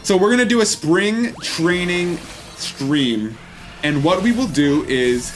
So we're gonna do a spring training stream, and what we will do is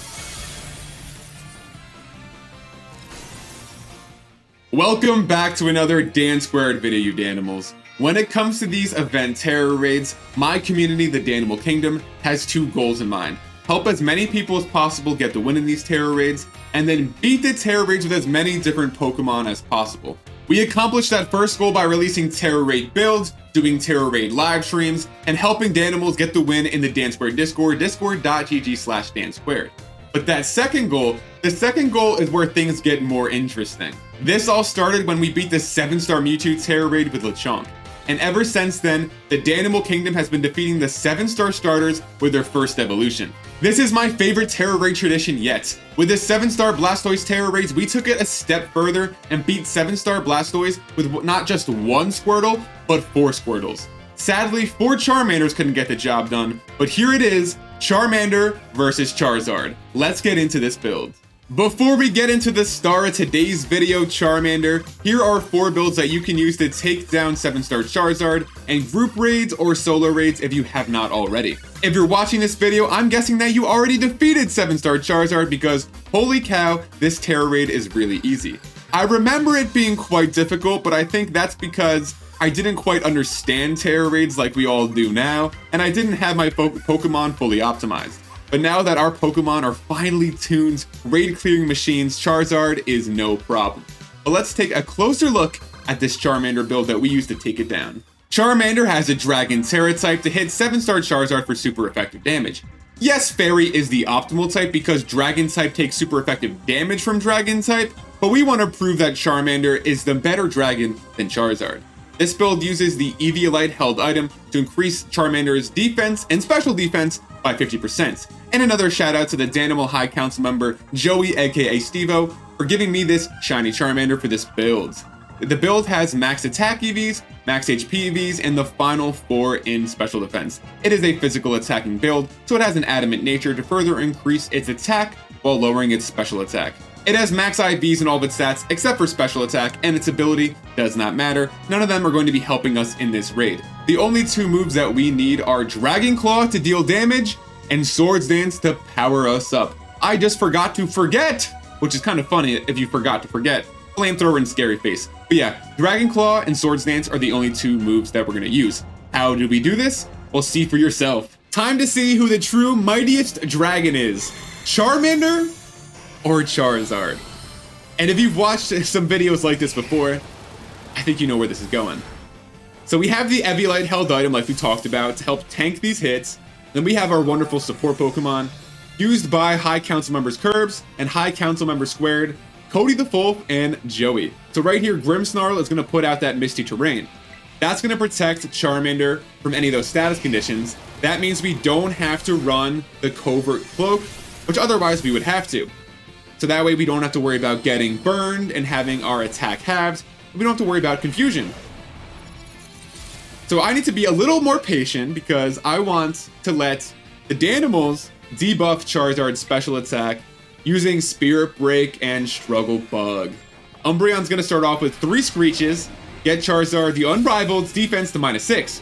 welcome back to another DanSquared video, you Danimals. When it comes to these event Tera Raids, my community, the Danimal Kingdom, has two goals in mind. Help as many people as possible get the win in these Tera Raids, and then beat the Tera Raids with as many different Pokemon as possible. We accomplished that first goal by releasing Tera Raid builds, doing Tera Raid live streams, and helping Danimals get the win in the DanSquared Discord, discord.gg/DanSquared. But that second goal, the second goal is where things get more interesting. This all started when we beat the 7-star Mewtwo Tera Raid with Lechonk. And ever since then, the Danimal Kingdom has been defeating the 7-star starters with their first evolution. This is my favorite Tera Raid tradition yet. With the 7-star Blastoise Tera Raids, we took it a step further and beat 7-star Blastoise with not just one Squirtle, but 4 Squirtles. Sadly, 4 Charmanders couldn't get the job done, but here it is, Charmander versus Charizard. Let's get into this build. Before we get into the star of today's video, Charmander, here are 4 builds that you can use to take down 7-star Charizard and group raids or solo raids if you have not already. If you're watching this video, I'm guessing that you already defeated 7-star Charizard because holy cow, this Tera Raid is really easy. I remember it being quite difficult, but I think that's because I didn't quite understand Tera Raids like we all do now, and I didn't have my Pokemon fully optimized. But now that our Pokemon are finely tuned raid clearing machines, Charizard is no problem. But let's take a closer look at this Charmander build that we used to take it down. Charmander has a Dragon Tera type to hit 7-star Charizard for super effective damage. Yes, Fairy is the optimal type because Dragon type takes super effective damage from Dragon type, but we want to prove that Charmander is the better dragon than Charizard. This build uses the Eviolite held item to increase Charmander's defense and special defense by 50%. And another shout out to the Danimal High Council member Joey aka Stevo for giving me this shiny Charmander for this build. The build has max attack EVs, max HP EVs, and the final 4 in special defense. It is a physical attacking build, so it has an adamant nature to further increase its attack while lowering its special attack. It has max IVs in all of its stats except for special attack, and its ability does not matter. None of them are going to be helping us in this raid. The only 2 moves that we need are Dragon Claw to deal damage and Swords Dance to power us up. I just forgot to forget, which is kind of funny if you forgot to forget. Flamethrower and Scary Face. But yeah, Dragon Claw and Swords Dance are the only 2 moves that we're going to use. How do we do this? Well, see for yourself. Time to see who the true mightiest dragon is. Charmander or Charizard? And if you've watched some videos like this before, I think you know where this is going. So we have the Eviolite held item like we talked about to help tank these hits. Then we have our wonderful support Pokemon used by High Council members Curbs and High Council members Squared, Cody the Wolf, and Joey. So right here, Grimmsnarl is going to put out that Misty Terrain. That's going to protect Charmander from any of those status conditions. That means we don't have to run the covert cloak, which otherwise we would have to. So that way we don't have to worry about getting burned and having our attack halved. We don't have to worry about confusion. So I need to be a little more patient because I want to let the Danimals debuff Charizard's special attack using Spirit Break and Struggle Bug. Umbreon's going to start off with 3 Screeches, get Charizard the Unrivaled defense to -6.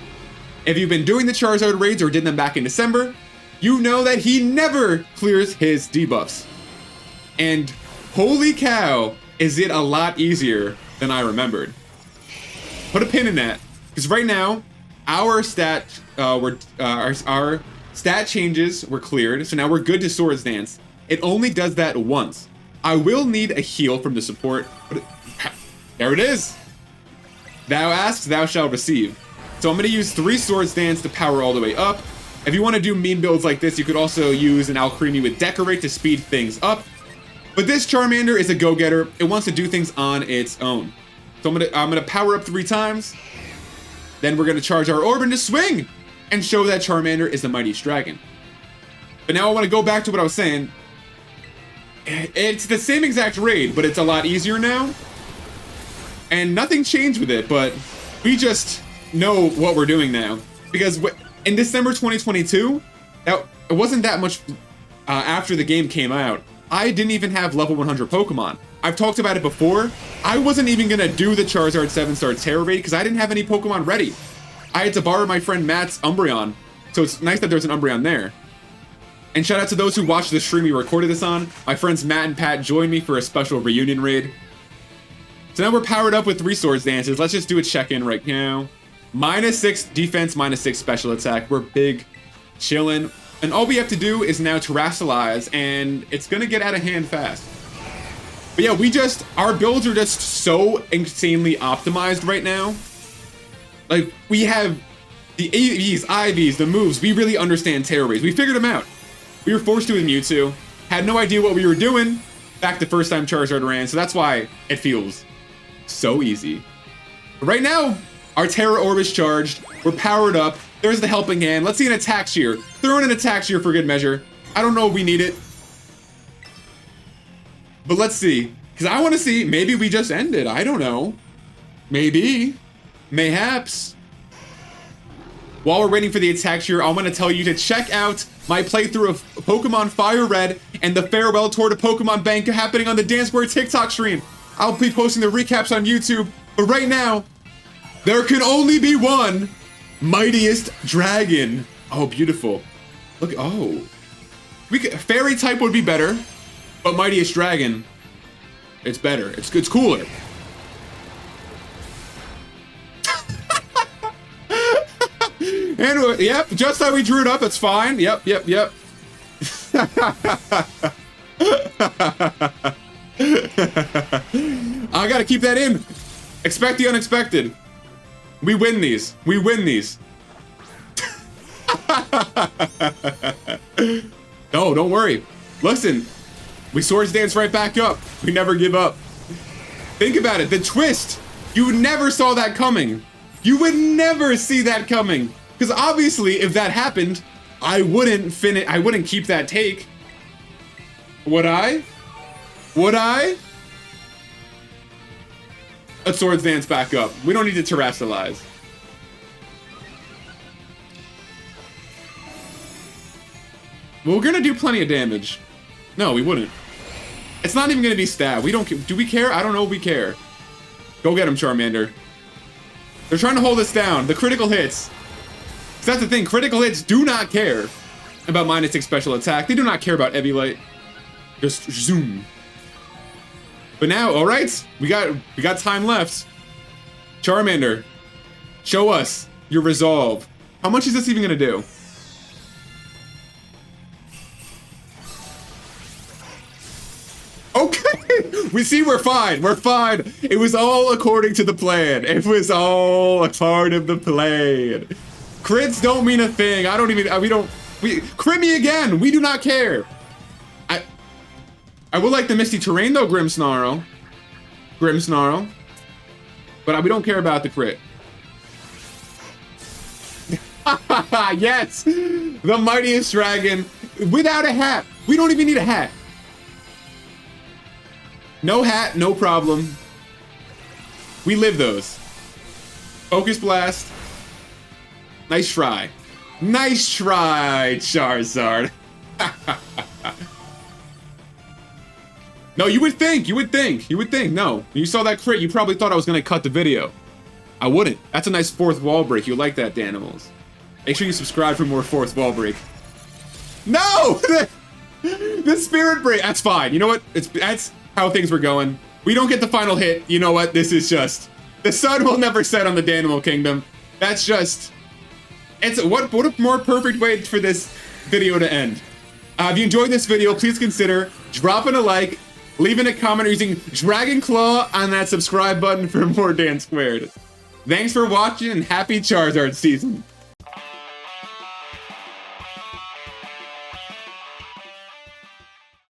If you've been doing the Charizard raids or did them back in December, you know that he never clears his debuffs. And holy cow, is it a lot easier than I remembered. Put a pin in that, because right now, our stat changes were cleared, so now we're good to Swords Dance. It only does that once. I will need a heal from the support, but there it is. Thou ask, thou shalt receive. So I'm going to use 3 Swords Dance to power all the way up. If you want to do mean builds like this, you could also use an Alcremie with Decorate to speed things up. But this Charmander is a go-getter. It wants to do things on its own. So I'm gonna power up 3 times. Then we're gonna charge our orb into swing and show that Charmander is the mightiest dragon. But now I want to go back to what I was saying. It's the same exact raid, but it's a lot easier now. And nothing changed with it, but we just know what we're doing now. Because in December 2022, it wasn't that much after the game came out. I didn't even have level 100 Pokemon. I've talked about it before. I wasn't even gonna do the Charizard 7-star Tera Raid because I didn't have any Pokemon ready. I had to borrow my friend Matt's Umbreon. So it's nice that there's an Umbreon there. And shout out to those who watched the stream we recorded this on. My friends Matt and Pat joined me for a special reunion raid. So now we're powered up with 3 Swords Dances. Let's just do a check-in right now. -6 defense, -6 special attack. We're big, chillin'. And all we have to do is now Terrasilize, and it's gonna get out of hand fast. But yeah, our builds are just so insanely optimized right now. Like, we have the AVs, IVs, the moves. We really understand Tera Raids. We figured them out. We were forced to with Mewtwo. Had no idea what we were doing back the first time Charizard ran, so that's why it feels so easy. But right now, our Tera Orb is charged. We're powered up. There's the helping hand. Let's see an attack shear. Throw in an attack shear for good measure. I don't know if we need it. But let's see. Because I want to see, maybe we just ended. I don't know. Maybe. Mayhaps. While we're waiting for the attack shear, I'm going to tell you to check out my playthrough of Pokemon Fire Red and the Farewell Tour to Pokemon Bank happening on the DanSquared TikTok stream. I'll be posting the recaps on YouTube. But right now, there can only be one Mightiest Dragon. Oh, beautiful. Look, oh. Fairy type would be better, but Mightiest Dragon, it's better. It's cooler. And yep, just how we drew it up, it's fine. Yep. I gotta keep that in. Expect the unexpected. We win these. We win these. No, don't worry. Listen, we Swords Dance right back up. We never give up. Think about it. The twist. You never saw that coming. You would never see that coming. Because obviously, if that happened, I wouldn't keep that take. Would I? Would I? Let's Swords Dance back up. We don't need to Terrasilize. Well, we're gonna do plenty of damage. No, we wouldn't. It's not even gonna be stab. We don't. Do we care? I don't know if we care. Go get him, Charmander. They're trying to hold us down. The critical hits. That's the thing. Critical hits do not care about -6 special attack. They do not care about Eviolite. Just zoom. But now, all right, we got time left. Charmander, show us your resolve. How much is this even gonna do? Okay, we see we're fine. We're fine. It was all according to the plan. It was all a part of the plan. Crits don't mean a thing. I don't even. Crit me again. We do not care. I would like the Misty Terrain though, Grimmsnarl. But we don't care about the crit. Yes! The Mightiest Dragon without a hat. We don't even need a hat. No hat, no problem. We live those. Focus Blast. Nice try. Nice try, Charizard. No, you would think. No, when you saw that crit, you probably thought I was gonna cut the video. I wouldn't. That's a nice 4th wall break. You like that, Danimals. Make sure you subscribe for more 4th wall break. No! The Spirit Break. That's fine. You know what? That's how things were going. We don't get the final hit. You know what? This is just... The sun will never set on the Danimal Kingdom. That's just... What a more perfect way for this video to end. If you enjoyed this video, please consider dropping a like, leaving a comment, or using Dragon Claw on that subscribe button for more DanSquared. Thanks for watching and happy Charizard season.